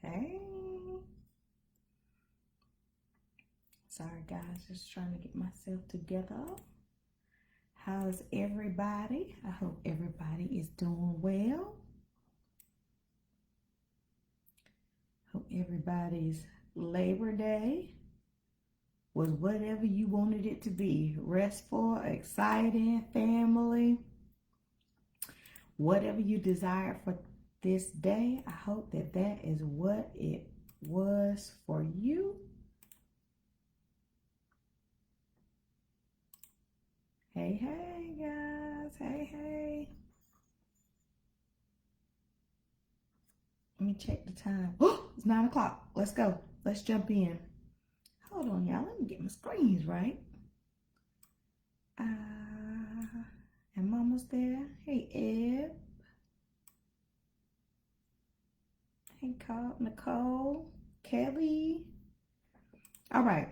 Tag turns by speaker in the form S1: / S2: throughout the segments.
S1: Hey. Sorry, guys. Just trying to get myself together. How's everybody? I hope everybody is doing well. Hope everybody's Labor Day was whatever you wanted it to be. Restful, exciting, family. Whatever you desired for this day, I hope that that is what it was for you. Hey, hey, guys. Hey. Let me check the time. Oh, it's 9 o'clock. Let's go. Let's jump in. Hold on, y'all. Let me get my screens right. And Mama's there. Hey, Ed. Hey, Nicole. Kelly. All right.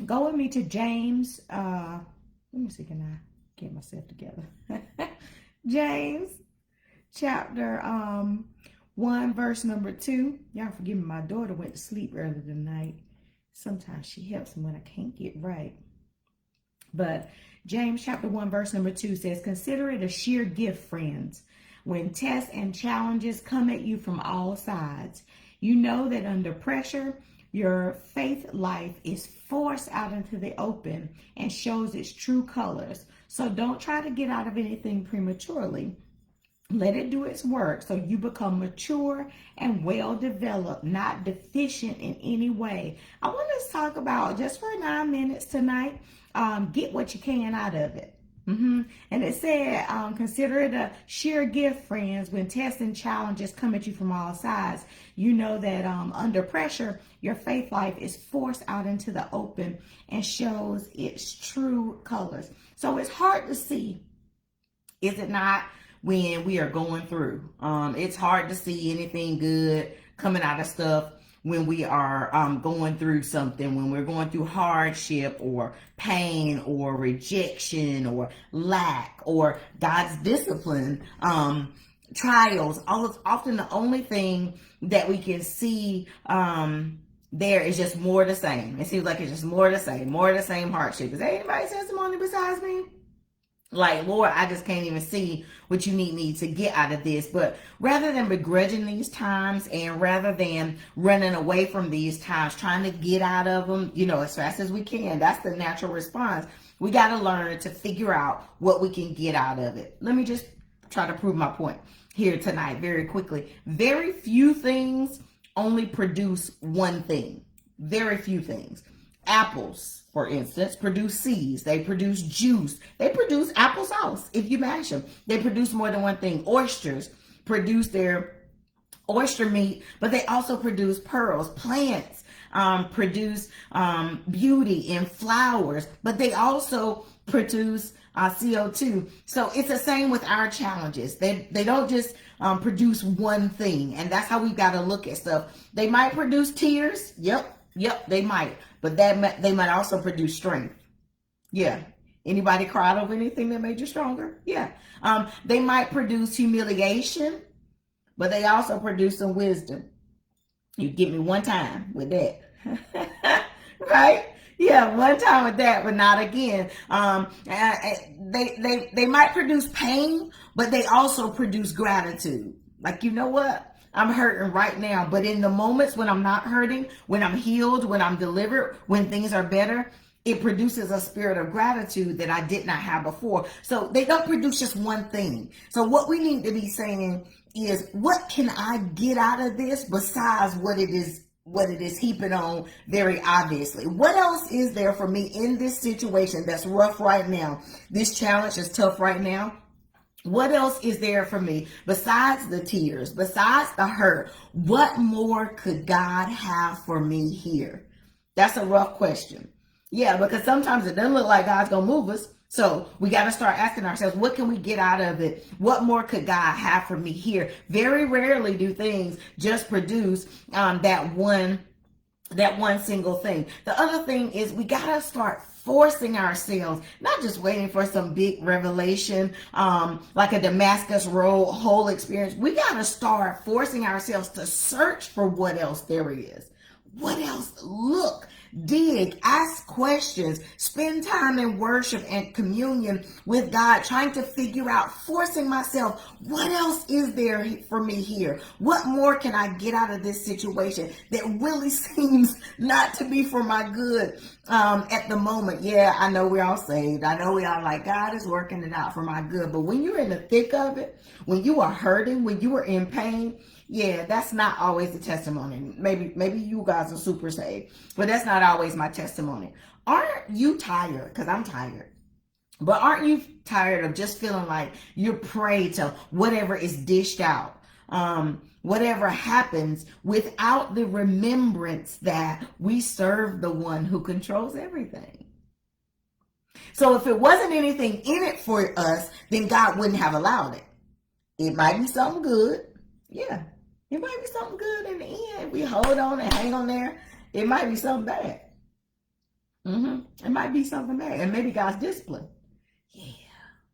S1: Go with me to James. Let me see, can I get myself together? James chapter 1 verse number 2. Y'all forgive me, my daughter went to sleep early tonight. Sometimes she helps me when I can't get right. But James chapter 1 verse number 2 says, consider it a sheer gift, friends, when tests and challenges come at you from all sides. You know that under pressure, your faith life is forced out into the open and shows its true colors. So don't try to get out of anything prematurely. Let it do its work so you become mature and well developed, not deficient in any way. I want to talk about, just for 9 minutes tonight, get what you can out of it. And it said, consider it a sheer gift, friends, when tests and challenges come at you from all sides. You know that under pressure, your faith life is forced out into the open and shows its true colors. So it's hard to see, is it not, when we are going through? It's hard to see anything good coming out of stuff when we are going through something, when we're going through hardship or pain or rejection or lack or God's discipline, trials. Often the only thing that we can see there is just more of the same. It seems like it's just more of the same hardship. Is there anybody's testimony besides me? Like, Lord, I just can't even see what you need me to get out of this. But rather than begrudging these times and rather than running away from these times, trying to get out of them, as fast as we can, that's the natural response. We got to learn to figure out what we can get out of it. Let me just try to prove my point here tonight very quickly. Very few things only produce one thing. Very few things. Apples, for instance, produce seeds. They produce juice. They produce applesauce if you mash them. They produce more than one thing. Oysters produce their oyster meat, but they also produce pearls. Plants produce beauty and flowers, but they also produce CO2. So it's the same with our challenges. They don't just produce one thing, and that's how we've got to look at stuff. They might produce tears. Yep, they might. But they might also produce strength. Yeah. Anybody cried over anything that made you stronger? Yeah. They might produce humiliation, but they also produce some wisdom. You get me one time with that. Right? Yeah, one time with that, but not again. They might produce pain, but they also produce gratitude. Like, you know what? I'm hurting right now, but in the moments when I'm not hurting, when I'm healed, when I'm delivered, when things are better, it produces a spirit of gratitude that I did not have before. So they don't produce just one thing. So what we need to be saying is, what can I get out of this besides what it is heaping on very obviously? What else is there for me in this situation that's rough right now? This challenge is tough right now. What else is there for me besides the tears, besides the hurt? What more could God have for me here? That's a rough question. Yeah, because sometimes it doesn't look like God's going to move us. So we got to start asking ourselves, what can we get out of it? What more could God have for me here? Very rarely do things just produce that one that one single thing. The other thing is we got to start forcing ourselves, not just waiting for some big revelation, like a Damascus Road whole experience. We got to start forcing ourselves to search for what else there is. What else? Look, dig, ask questions, spend time in worship and communion with God, trying to figure out, forcing myself, what else is there for me here? What more can I get out of this situation that really seems not to be for my good at the moment? Yeah, I know we're all saved. I know we all like, God is working it out for my good. But when you're in the thick of it, when you are hurting, when you are in pain, yeah, that's not always the testimony. Maybe you guys are super saved, but that's not always my testimony. Aren't you tired? Because I'm tired. But aren't you tired of just feeling like you're prey to whatever is dished out? Whatever happens without the remembrance that we serve the one who controls everything. So if it wasn't anything in it for us, then God wouldn't have allowed it. It might be something good. Yeah. It might be something good in the end. We hold on and hang on there. It might be something bad. It might be something bad. And maybe God's discipline. Yeah,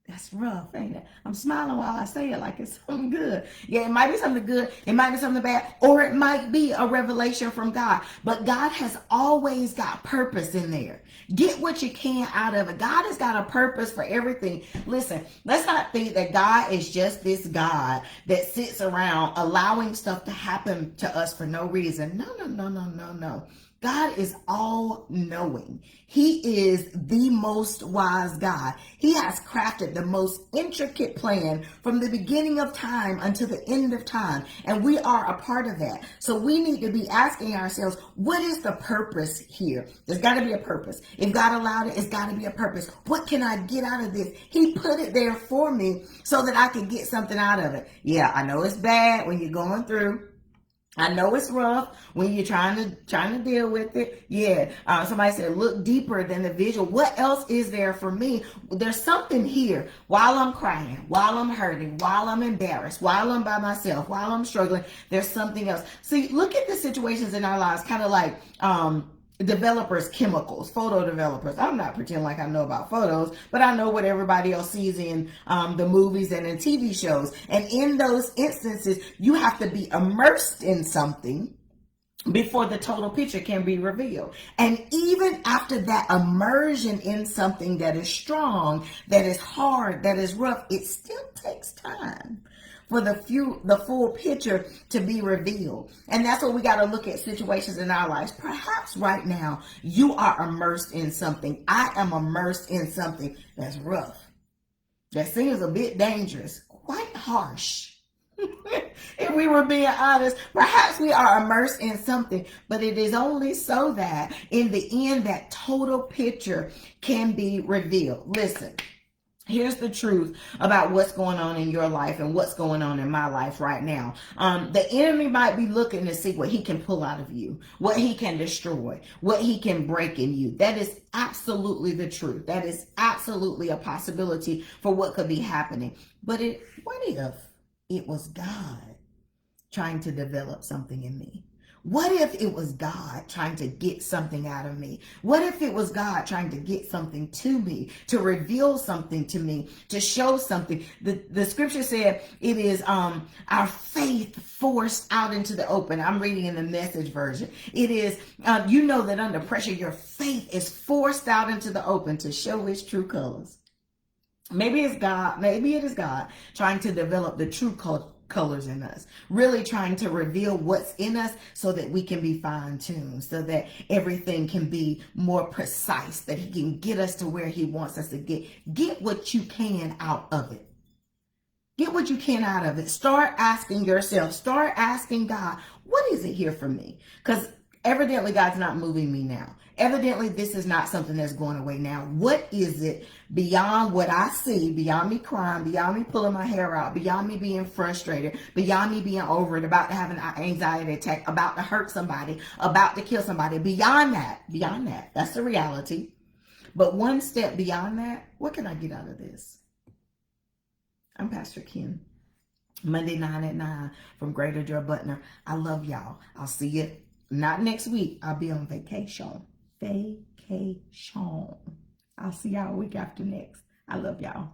S1: that's rough, ain't it? I'm smiling while I say it like it's something good. Yeah, it might be something good. It might be something bad. Or it might be a revelation from God. But God has always got purpose in there. Get what you can out of it. God has got a purpose for everything. Listen, let's not think that God is just this God that sits around allowing stuff to happen to us for no reason. No. God is all knowing. He is the most wise God. He has crafted the most intricate plan from the beginning of time until the end of time. And we are a part of that. So we need to be asking ourselves, what is the purpose here? There's got to be a purpose. If God allowed it, it's got to be a purpose. What can I get out of this? He put it there for me so that I can get something out of it. Yeah, I know it's bad when you're going through. I know it's rough when you're trying to deal with it. Yeah. Somebody said, look deeper than the visual. What else is there for me? There's something here while I'm crying, while I'm hurting, while I'm embarrassed, while I'm by myself, while I'm struggling. There's something else. See, look at the situations in our lives, kind of like, developers, chemicals, photo developers. I'm not pretending like I know about photos, but I know what everybody else sees in the movies and in TV shows. And in those instances, you have to be immersed in something before the total picture can be revealed. And even after that immersion in something that is strong, that is hard, that is rough, it still takes time for the full picture to be revealed. And that's what we got to look at situations in our lives. Perhaps right now you are immersed in something. I am immersed in something that's rough, that seems a bit dangerous, quite harsh. If we were being honest, perhaps we are immersed in something, but it is only so that in the end, that total picture can be revealed. Listen. Here's the truth about what's going on in your life and what's going on in my life right now. The enemy might be looking to see what he can pull out of you, what he can destroy, what he can break in you. That is absolutely the truth. That is absolutely a possibility for what could be happening. But what if it was God trying to develop something in me? What if it was God trying to get something out of me? What if it was God trying to get something to me, to reveal something to me, to show something? The scripture said it is our faith forced out into the open. I'm reading in the Message version. It is, you know that under pressure, your faith is forced out into the open to show its true colors. Maybe it's God, maybe it is God trying to develop the true colors in us, really trying to reveal what's in us so that we can be fine-tuned, so that everything can be more precise, that he can get us to where he wants us to get what you can out of it. Get what you can out of it. Start asking yourself, start asking God, what is it here for me? Because evidently God's not moving me now. Evidently, this is not something that's going away now. What is it beyond what I see, beyond me crying, beyond me pulling my hair out, beyond me being frustrated, beyond me being over it, about to have an anxiety attack, about to hurt somebody, about to kill somebody? Beyond that, that's the reality. But one step beyond that, what can I get out of this? I'm Pastor Kim. Monday 9 at 9 from Greater Joy Butner. I love y'all. I'll see you Not next week. I'll be on vacation. Vacation. I'll see y'all week after next. I love y'all.